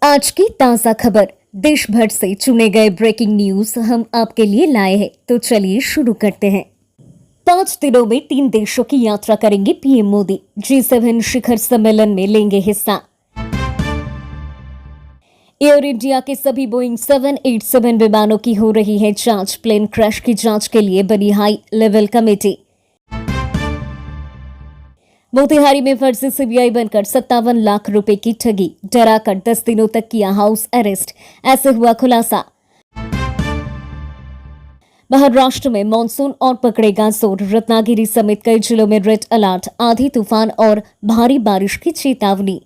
आज की ताजा खबर देश भर से चुने गए ब्रेकिंग न्यूज हम आपके लिए लाए हैं, तो चलिए शुरू करते हैं। 5 दिनों में 3 देशों की यात्रा करेंगे पीएम मोदी। G7 शिखर सम्मेलन में लेंगे हिस्सा। एयर इंडिया के सभी बोइंग 787 विमानों की हो रही है जांच। प्लेन क्रैश की जांच के लिए बनी हाई लेवल कमेटी। मोतिहारी में फर्जी सीबीआई बनकर 57 लाख रुपए की ठगी, डराकर 10 दिनों तक किया हाउस अरेस्ट, ऐसे हुआ खुलासा। महाराष्ट्र में मानसून और पकड़ेगा जोर, रत्नागिरी समेत कई जिलों में रेड अलर्ट, आंधी तूफान और भारी बारिश की चेतावनी।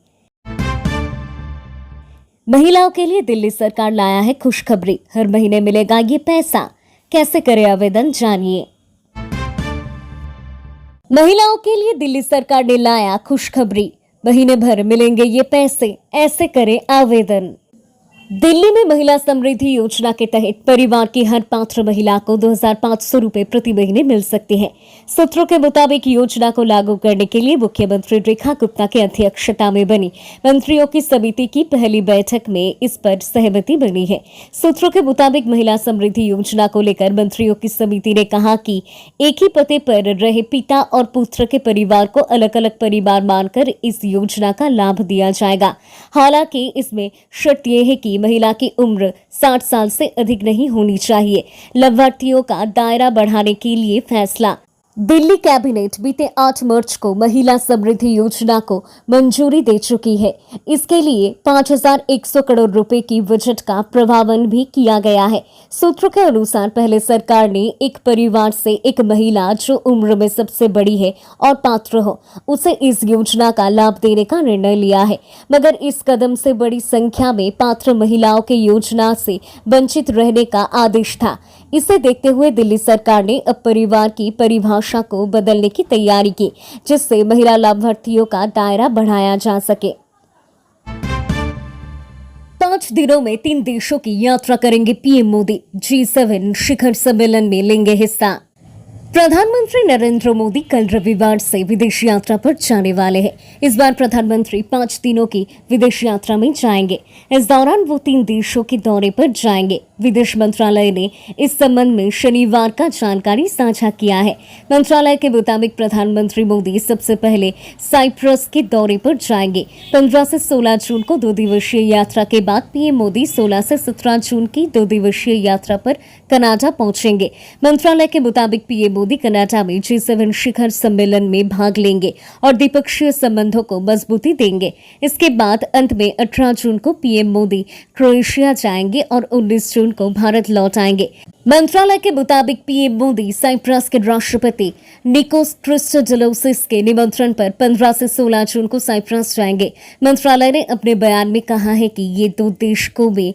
महिलाओं के लिए दिल्ली सरकार लाया है खुशखबरी, हर महीने मिलेगा ये पैसा, कैसे करें आवेदन जानिए। महिलाओं के लिए दिल्ली सरकार ने लाया खुशखबरी, महीने भर मिलेंगे ये पैसे, ऐसे करें आवेदन। दिल्ली में महिला समृद्धि योजना के तहत परिवार की हर पात्र महिला को 2500 रुपए प्रति महीने मिल सकते हैं। सूत्रों के मुताबिक योजना को लागू करने के लिए मुख्यमंत्री रेखा गुप्ता की अध्यक्षता में बनी मंत्रियों की समिति की पहली बैठक में इस पर सहमति बनी है। सूत्रों के मुताबिक महिला समृद्धि योजना को लेकर मंत्रियों की समिति ने कहा कि एक ही पते पर रहे पिता और पुत्र के परिवार को अलग अलग परिवार मानकर इस योजना का लाभ दिया जाएगा। हालांकि इसमें शर्त यह है कि महिला की उम्र 60 साल से अधिक नहीं होनी चाहिए। लाभार्थियों का दायरा बढ़ाने के लिए फैसला। दिल्ली कैबिनेट बीते 8 मार्च को महिला समृद्धि योजना को मंजूरी दे चुकी है। इसके लिए 5100 करोड़ रुपए की बजट का प्रावधान भी किया गया है। सूत्रों के अनुसार पहले सरकार ने एक परिवार से एक महिला जो उम्र में सबसे बड़ी है और पात्र हो, उसे इस योजना का लाभ देने का निर्णय लिया है, मगर इस कदम से बड़ी संख्या में पात्र महिलाओं के योजना से वंचित रहने का आदेश था। इसे देखते हुए दिल्ली सरकार ने अब परिवार की परिभाषा को बदलने की तैयारी की, जिससे महिला लाभार्थियों का दायरा बढ़ाया जा सके। 5 दिनों में 3 देशों की यात्रा करेंगे पीएम मोदी। G7 शिखर सम्मेलन में लेंगे हिस्सा। प्रधानमंत्री नरेंद्र मोदी कल रविवार से विदेश यात्रा पर जाने वाले हैं। इस बार प्रधानमंत्री 5 दिनों की विदेश यात्रा में जाएंगे। इस दौरान वो 3 देशों के दौरे पर जाएंगे। विदेश मंत्रालय ने इस संबंध में शनिवार का जानकारी साझा किया है। मंत्रालय के मुताबिक प्रधानमंत्री मोदी सबसे पहले साइप्रस के दौरे पर जाएंगे। 15 से 16 जून को 2 दिवसीय यात्रा के बाद पीएम मोदी 16 से 17 जून की 2 दिवसीय यात्रा पर कनाडा पहुंचेंगे। मंत्रालय के मुताबिक पीएम मोदी कनाडा में G7 शिखर सम्मेलन में भाग लेंगे और द्विपक्षीय संबंधों को मजबूती देंगे। इसके बाद अंत में 18 जून को पीएम मोदी क्रोएशिया जाएंगे और 19 जून को भारत लौट आएंगे। मंत्रालय के मुताबिक पीएम मोदी साइप्रस के राष्ट्रपति निकोस क्रिस्टोडोलोसिस के निमंत्रण पर 15 से 16 जून को साइप्रस जाएंगे। मंत्रालय ने अपने बयान में कहा है कि ये 2 देशों में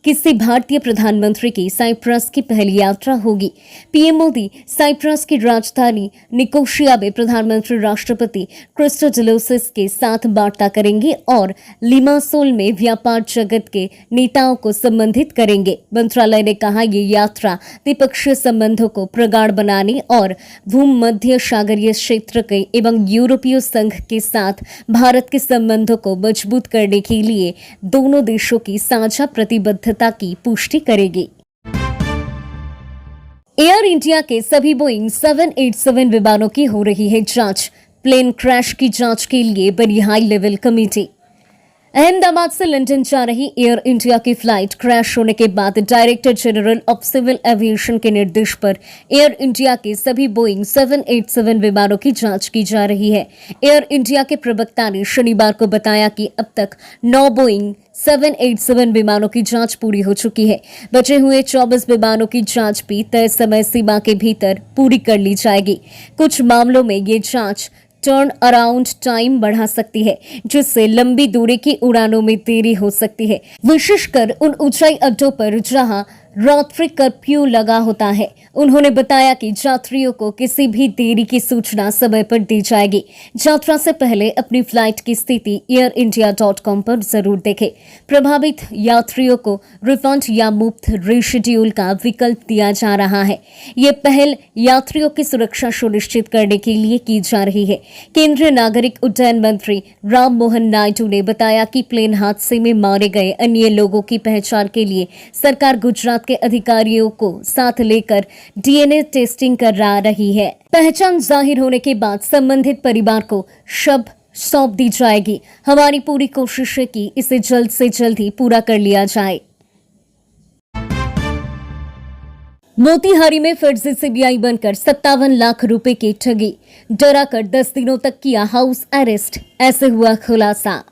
किसी भारतीय प्रधानमंत्री की साइप्रस की पहली यात्रा होगी। पीएम मोदी साइप्रस की राजधानी निकोशिया में प्रधानमंत्री राष्ट्रपति क्रिस्टोडोलोसिस के साथ वार्ता करेंगे और लिमासोल में व्यापार जगत के नेताओं को संबोधित करेंगे। मंत्रालय ने कहा ये यात्रा द्विपक्षीय संबंधों को प्रगाढ़ बनाने और भूमध्य सागरीय क्षेत्र के एवं यूरोपीय संघ के साथ भारत के संबंधों को मजबूत करने के लिए दोनों देशों की साझा प्रतिबद्धता की पुष्टि करेगी। एयर इंडिया के सभी बोइंग 787 विमानों की हो रही है जांच। प्लेन क्रैश की जांच के लिए बनी हाई लेवल कमेटी। अहमदाबाद से लंदन जा रही एयर इंडिया की फ्लाइट क्रैश होने के बाद director general of civil aviation के निर्देश पर एयर इंडिया के सभी बोइंग 787 विमानों की जांच की जा रही है। एयर इंडिया के प्रवक्ता ने शनिवार को बताया कि अब तक 9 बोइंग 787 विमानों की जांच पूरी हो चुकी है। बचे हुए 24 विमानों की जांच भी तय समय सीमा के भीतर पूरी कर ली जाएगी। कुछ मामलों में ये जांच टर्न अराउंड टाइम बढ़ा सकती है, जिससे लंबी दूरी की उड़ानों में देरी हो सकती है, विशेषकर उन ऊंचाई अड्डों पर जहां रात्रि कर्फ्यू लगा होता है। उन्होंने बताया कि यात्रियों को किसी भी देरी की सूचना समय पर दी जाएगी। यात्रा से पहले अपनी फ्लाइट की स्थिति airindia.com पर जरूर देखें। प्रभावित यात्रियों को रिफंड या मुफ्त रीशेड्यूल का विकल्प दिया जा रहा है। ये पहल यात्रियों की सुरक्षा सुनिश्चित करने के लिए की जा रही है। केंद्रीय नागरिक उड्डयन मंत्री राम मोहन नायडू ने बताया कि प्लेन हादसे में मारे गए अन्य लोगों की पहचान के लिए सरकार गुजरात के अधिकारियों को साथ लेकर डीएनए टेस्टिंग करा रही है। पहचान जाहिर होने के बाद संबंधित परिवार को शव सौंप दी जाएगी। हमारी पूरी कोशिश है कि इसे जल्द से जल्द ही पूरा कर लिया जाए। मोतिहारी में फर्जी सीबीआई बनकर 57 लाख रुपए की ठगी, डराकर 10 दिनों तक किया हाउस अरेस्ट, ऐसे हुआ खुलासा।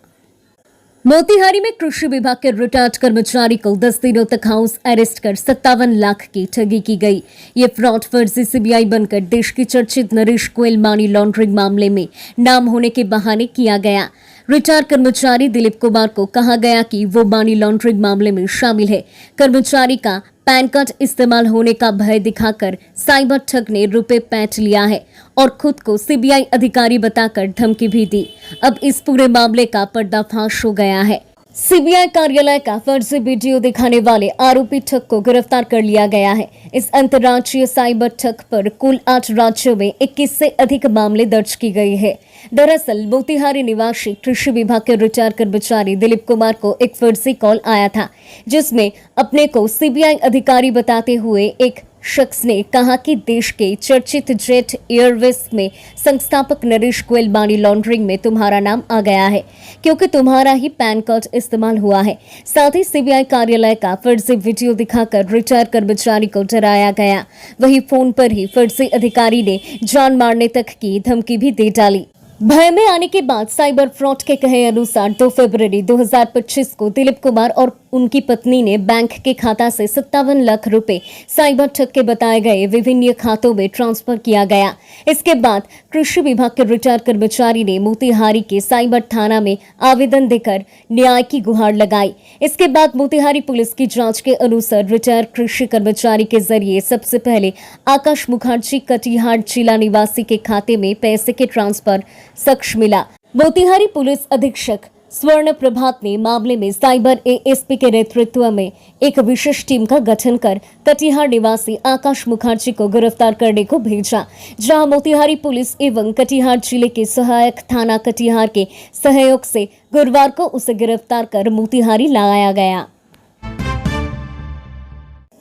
मोतिहारी में कृषि विभाग के रिटायर्ड कर्मचारी को 10 दिनों तक हाउस अरेस्ट कर 57 लाख की ठगी की गई। ये फ्रॉड फर्जी सीबीआई बनकर देश की चर्चित नरेश गोयल मनी लॉन्ड्रिंग मामले में नाम होने के बहाने किया गया। रिटायर्ड कर्मचारी दिलीप कुमार को कहा गया कि वो मनी लॉन्ड्रिंग मामले में शामिल है। कर्मचारी का पैन कार्ड इस्तेमाल होने का भय दिखाकर साइबर ठग ने रुपए पैंट लिया है और खुद को सीबीआई अधिकारी बताकर धमकी भी दी। अब इस पूरे मामले का पर्दाफाश हो गया है। सीबीआई कार्यालय का फर्जी वीडियो दिखाने वाले आरोपी ठग को गिरफ्तार कर लिया गया है। इस अंतर्राज्यीय साइबर ठग पर कुल 8 राज्यों में 21 से अधिक मामले दर्ज की गई है। दरअसल मोतिहारी निवासी कृषि विभाग के रिटायर्ड कर्मचारी दिलीप कुमार को एक फर्जी कॉल आया था, जिसमें अपने को सीबीआई अधिकारी बताते हुए एक शख्स ने कहा कि देश के चर्चित जेट एयरवेज में संस्थापक नरेश गोयल मनी लॉन्ड्रिंग में तुम्हारा नाम आ गया है, क्योंकि तुम्हारा ही पैन कार्ड इस्तेमाल हुआ है। साथ ही सीबीआई कार्यालय का फर्जी वीडियो दिखाकर रिटायर्ड कर्मचारी को डराया गया। वहीं फोन पर ही फर्जी अधिकारी ने जान मारने तक की धमकी भी दे डाली। भय में आने के बाद साइबर फ्रॉड के कहे अनुसार 2 फरवरी 2025 को दिलीप कुमार और उनकी पत्नी ने बैंक के खाता से 57 लाख रुपए साइबर ठग के बताए गए विभिन्न खातों में ट्रांसफर किया गया। इसके बाद कृषि विभाग के रिटायर्ड कर्मचारी ने मोतिहारी के साइबर थाना में आवेदन देकर न्याय की गुहार लगाई। इसके बाद मोतिहारी पुलिस की जांच के अनुसार रिटायर्ड कृषि कर्मचारी के जरिए सबसे पहले आकाश मुखर्जी कटिहार जिला निवासी के खाते में पैसे के ट्रांसफर साक्ष्य मिला। मोतिहारी पुलिस अधीक्षक स्वर्ण प्रभात ने मामले में साइबर एएसपी के नेतृत्व में एक विशेष टीम का गठन कर कटिहार निवासी आकाश मुखर्जी को गिरफ्तार करने को भेजा, जहां मोतिहारी पुलिस एवं कटिहार जिले के सहायक थाना कटिहार के सहयोग से गुरुवार को उसे गिरफ्तार कर मोतिहारी लाया गया।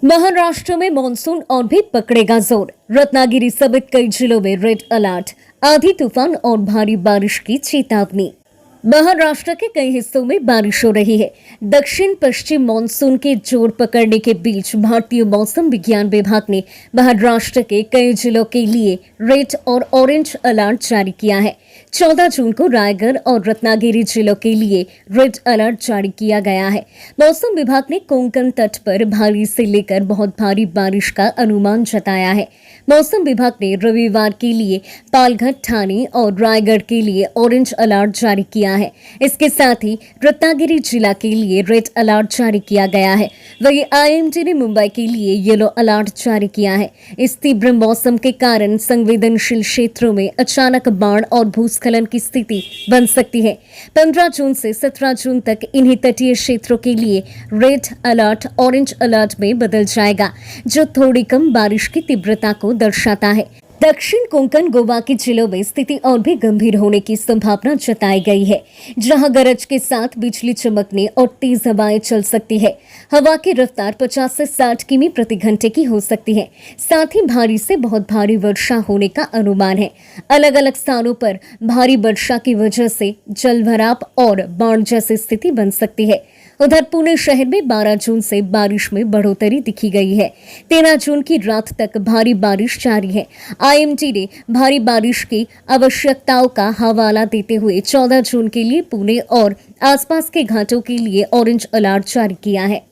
महाराष्ट्र में मानसून और भी पकड़ेगा जोर, रत्नागिरी समेत कई जिलों में रेड अलर्ट, आंधी तूफान और भारी बारिश की चेतावनी। महाराष्ट्र के कई हिस्सों में बारिश हो रही है। दक्षिण पश्चिम मानसून के जोर पकड़ने के बीच भारतीय मौसम विज्ञान विभाग ने महाराष्ट्र के कई जिलों के लिए रेड और ऑरेंज अलर्ट जारी किया है। 14 जून को रायगढ़ और रत्नागिरी जिलों के लिए रेड अलर्ट जारी किया गया है। मौसम विभाग ने कोंकण तट पर भारी से लेकर बहुत भारी बारिश का अनुमान जताया है। मौसम विभाग ने रविवार के लिए पालघर, ठाणे और रायगढ़ के लिए ऑरेंज अलर्ट जारी किया है। इसके साथ ही रत्नागिरी जिला के लिए रेड अलर्ट जारी किया गया है। वहीं आईएमडी ने मुंबई के लिए येलो अलर्ट जारी किया है। इस तीव्र मौसम के कारण संवेदनशील क्षेत्रों में अचानक बाढ़ और भूस्खलन की स्थिति बन सकती है। 15 जून से 17 जून तक इन्हीं तटीय क्षेत्रों के लिए रेड अलर्ट ऑरेंज अलर्ट में बदल जाएगा, जो थोड़ी कम बारिश की तीव्रता को दर्शाता है। दक्षिण कोंकण गोवा के जिलों में स्थिति और भी गंभीर होने की संभावना जताई गई है, जहां गरज के साथ बिजली चमकने और तेज हवाएं चल सकती है। हवा की रफ्तार 50 से 60 किमी प्रति घंटे की हो सकती है। साथ ही भारी से बहुत भारी वर्षा होने का अनुमान है। अलग अलग स्थानों पर भारी वर्षा की वजह से जलभराव और बाढ़ जैसी स्थिति बन सकती है। उधर पुणे शहर में 12 जून से बारिश में बढ़ोतरी दिखी गई है। 13 जून की रात तक भारी बारिश जारी है। आईएमडी ने भारी बारिश की आवश्यकताओं का हवाला देते हुए 14 जून के लिए पुणे और आसपास के घाटों के लिए ऑरेंज अलर्ट जारी किया है।